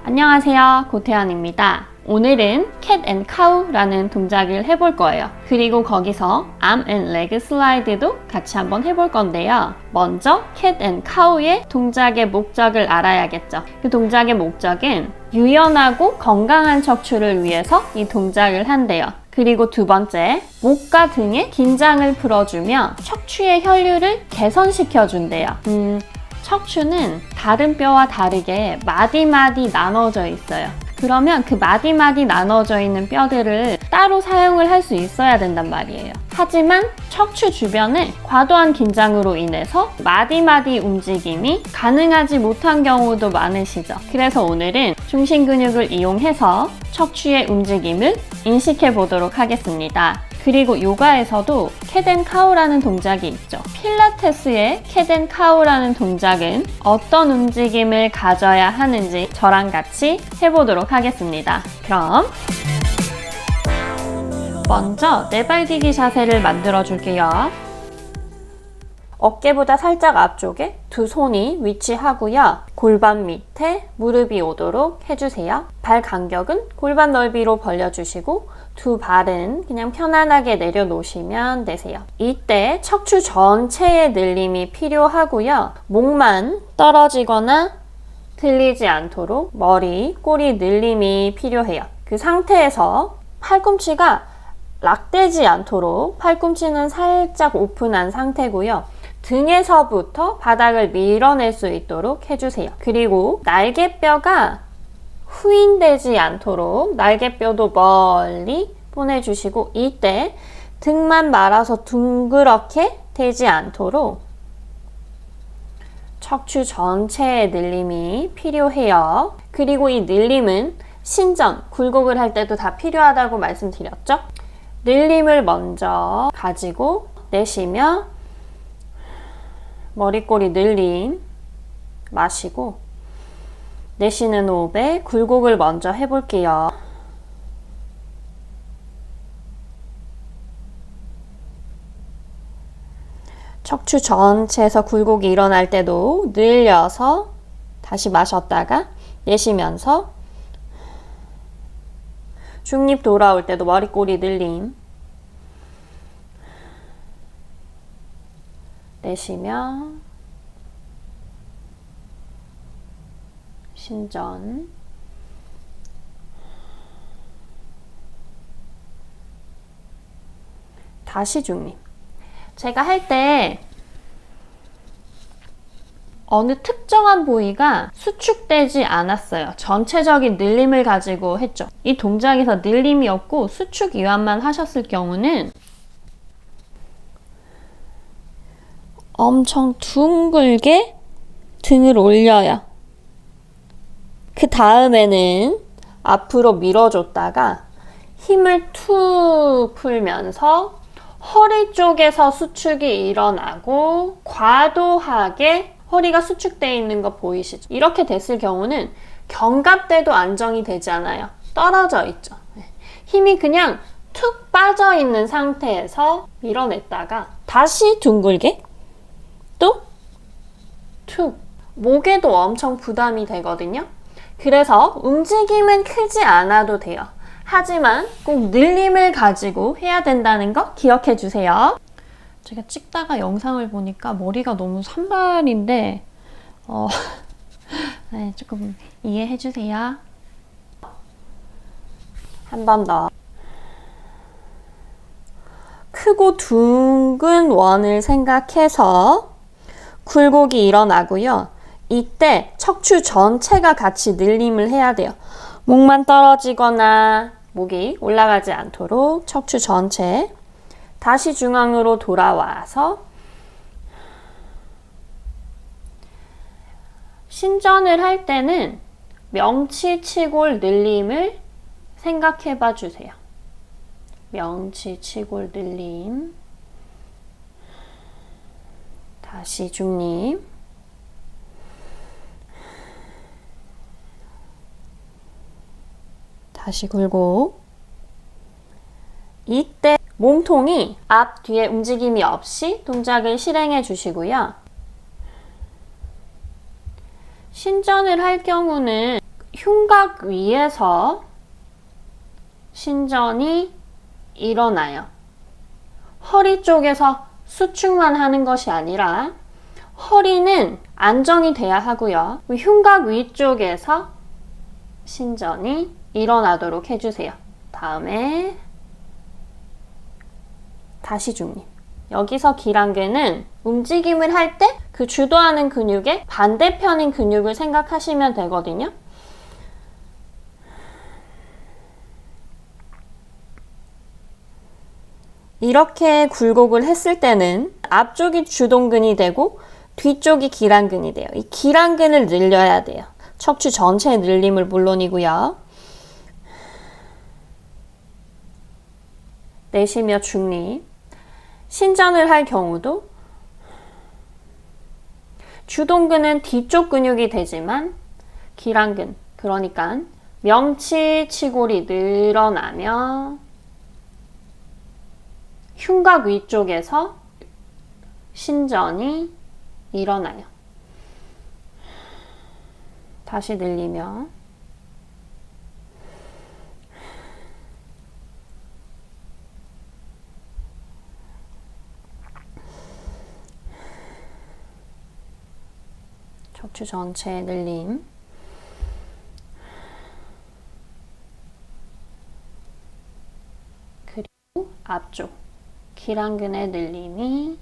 안녕하세요, 고태연입니다. 오늘은 cat and cow라는 동작을 해볼 거예요. 그리고 거기서 arm and leg slide도 같이 한번 해볼 건데요. 먼저 cat and cow의 동작의 목적을 알아야겠죠. 그 동작의 목적은 유연하고 건강한 척추를 위해서 이 동작을 한대요. 그리고 두 번째, 목과 등의 긴장을 풀어주며 척추의 혈류를 개선시켜준대요. 척추는 다른 뼈와 다르게 마디마디 나눠져 있어요. 그러면 그 마디마디 나눠져 있는 뼈들을 따로 사용을 할 수 있어야 된단 말이에요. 하지만 척추 주변에 과도한 긴장으로 인해서 마디마디 움직임이 가능하지 못한 경우도 많으시죠. 그래서 오늘은 중심 근육을 이용해서 척추의 움직임을 인식해 보도록 하겠습니다. 그리고 요가에서도 cat and cow라는 동작이 있죠. 필라테스의 cat and cow라는 동작은 어떤 움직임을 가져야 하는지 저랑 같이 해보도록 하겠습니다. 그럼 먼저 네발디기 자세를 만들어 줄게요. 어깨보다 살짝 앞쪽에 두 손이 위치하고요. 골반 밑에 무릎이 오도록 해주세요. 발 간격은 골반 넓이로 벌려주시고 두 발은 그냥 편안하게 내려놓으시면 되세요. 이때 척추 전체의 늘림이 필요하고요. 목만 떨어지거나 들리지 않도록 머리, 꼬리 늘림이 필요해요. 그 상태에서 팔꿈치가 락되지 않도록 팔꿈치는 살짝 오픈한 상태고요. 등에서부터 바닥을 밀어낼 수 있도록 해주세요. 그리고 날개뼈가 후인되지 않도록 날개뼈도 멀리 보내주시고 이때 등만 말아서 둥그렇게 되지 않도록 척추 전체의 늘림이 필요해요. 그리고 이 늘림은 신전, 굴곡을 할 때도 다 필요하다고 말씀드렸죠? 늘림을 먼저 가지고 내쉬며 머리꼬리 늘림 마시고 내쉬는 호흡에 굴곡을 먼저 해볼게요. 척추 전체에서 굴곡이 일어날 때도 늘려서 다시 마셨다가 내쉬면서 중립 돌아올 때도 머리꼬리 늘림 내쉬며 신전 다시 중립. 제가 할 때 어느 특정한 부위가 수축되지 않았어요. 전체적인 늘림을 가지고 했죠. 이 동작에서 늘림이 없고 수축 이완만 하셨을 경우는 엄청 둥글게 등을 올려요. 그 다음에는 앞으로 밀어줬다가 힘을 툭 풀면서 허리 쪽에서 수축이 일어나고 과도하게 허리가 수축되어 있는 거 보이시죠? 이렇게 됐을 경우는 견갑대도 안정이 되지 않아요. 떨어져 있죠. 힘이 그냥 툭 빠져 있는 상태에서 밀어냈다가 다시 둥글게 또 툭. 목에도 엄청 부담이 되거든요. 그래서 움직임은 크지 않아도 돼요. 하지만 꼭 늘림을 가지고 해야 된다는 거 기억해 주세요. 제가 찍다가 영상을 보니까 머리가 너무 산발인데 네, 조금 이해해 주세요. 한 번 더. 크고 둥근 원을 생각해서 굴곡이 일어나고요. 이때 척추 전체가 같이 늘림을 해야 돼요. 목만 떨어지거나 목이 올라가지 않도록 척추 전체 다시 중앙으로 돌아와서 신전을 할 때는 명치치골 늘림을 생각해 봐 주세요. 명치치골 늘림 다시 중립 다시 굴곡. 이때 몸통이 앞, 뒤에 움직임이 없이 동작을 실행해 주시고요. 신전을 할 경우는 흉곽 위에서 신전이 일어나요. 허리 쪽에서 수축만 하는 것이 아니라 허리는 안정이 돼야 하고요. 흉곽 위쪽에서 신전이 일어나도록 해주세요. 다음에 다시 중립. 여기서 기랑근은 움직임을 할 때 그 주도하는 근육의 반대편인 근육을 생각하시면 되거든요. 이렇게 굴곡을 했을 때는 앞쪽이 주동근이 되고 뒤쪽이 기랑근이 돼요. 이 기랑근을 늘려야 돼요. 척추 전체의 늘림을 물론이고요. 내쉬며 중립. 신전을 할 경우도 주동근은 뒤쪽 근육이 되지만 기랑근, 그러니까 명치 치골이 늘어나며 흉곽 위쪽에서 신전이 일어나요. 다시 늘리며 척추 전체의 늘림. 그리고 앞쪽 기랑근의 늘림이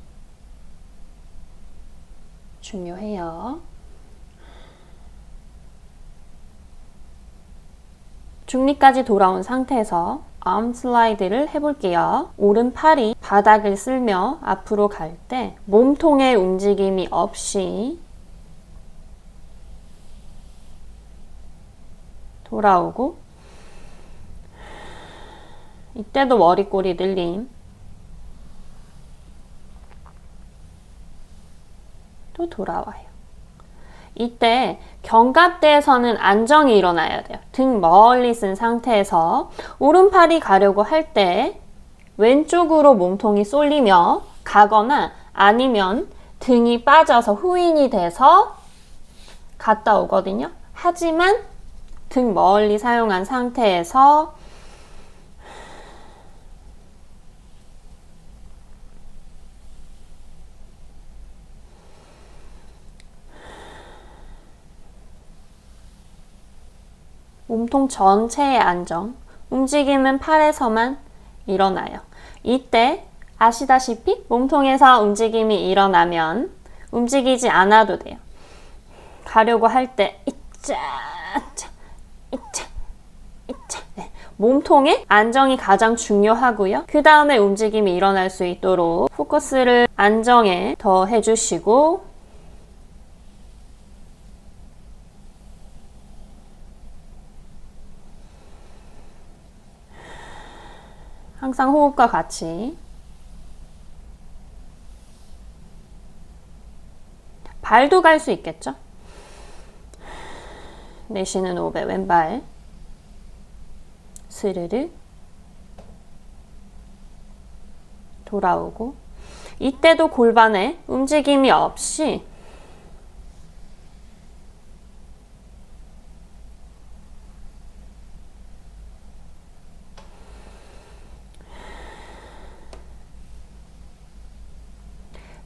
중요해요. 중립까지 돌아온 상태에서 arm 슬라이드를 해볼게요. 오른팔이 바닥을 쓸며 앞으로 갈 때 몸통의 움직임이 없이 돌아오고, 이때도 머리꼬리 늘림. 또 돌아와요. 이때 견갑대에서는 안정이 일어나야 돼요. 등 멀리 쓴 상태에서 오른팔이 가려고 할 때 왼쪽으로 몸통이 쏠리며 가거나 아니면 등이 빠져서 후인이 돼서 갔다 오거든요. 하지만 등 멀리 사용한 상태에서 몸통 전체의 안정, 움직임은 팔에서만 일어나요. 이때 아시다시피 몸통에서 움직임이 일어나면 움직이지 않아도 돼요. 가려고 할 때 이짜 이차 이차. 네. 몸통의 안정이 가장 중요하고요. 그 다음에 움직임이 일어날 수 있도록 포커스를 안정에 더 해주시고, 항상 호흡과 같이 발도 갈 수 있겠죠? 내쉬는 호흡에 왼발 스르르 돌아오고, 이때도 골반에 움직임이 없이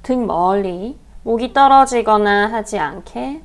등 멀리 목이 떨어지거나 하지 않게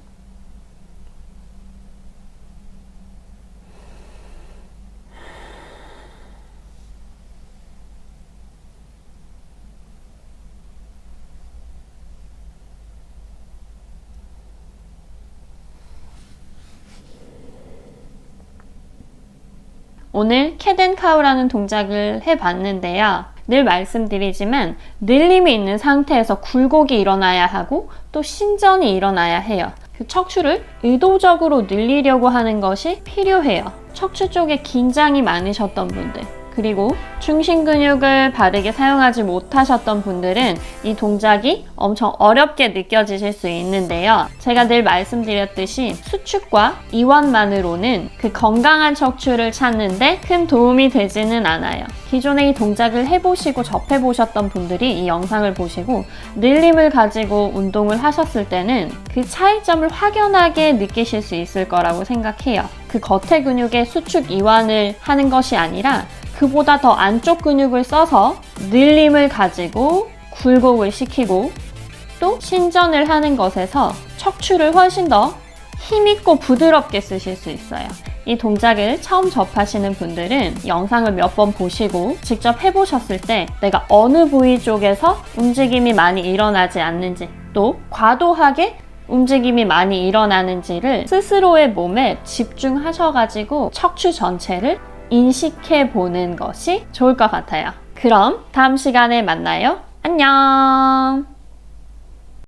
오늘 캣앤카우라는 동작을 해봤는데요. 늘 말씀드리지만 늘림이 있는 상태에서 굴곡이 일어나야 하고 또 신전이 일어나야 해요. 그 척추를 의도적으로 늘리려고 하는 것이 필요해요. 척추 쪽에 긴장이 많으셨던 분들, 그리고 중심 근육을 바르게 사용하지 못하셨던 분들은 이 동작이 엄청 어렵게 느껴지실 수 있는데요. 제가 늘 말씀드렸듯이 수축과 이완만으로는 그 건강한 척추를 찾는데 큰 도움이 되지는 않아요. 기존에 이 동작을 해보시고 접해보셨던 분들이 이 영상을 보시고 늘림을 가지고 운동을 하셨을 때는 그 차이점을 확연하게 느끼실 수 있을 거라고 생각해요. 그 겉에 근육의 수축 이완을 하는 것이 아니라 그보다 더 안쪽 근육을 써서 늘림을 가지고 굴곡을 시키고 또 신전을 하는 것에서 척추를 훨씬 더 힘있고 부드럽게 쓰실 수 있어요. 이 동작을 처음 접하시는 분들은 영상을 몇 번 보시고 직접 해보셨을 때 내가 어느 부위 쪽에서 움직임이 많이 일어나지 않는지 또 과도하게 움직임이 많이 일어나는지를 스스로의 몸에 집중하셔가지고 척추 전체를 인식해 보는 것이 좋을 것 같아요. 그럼 다음 시간에 만나요. 안녕!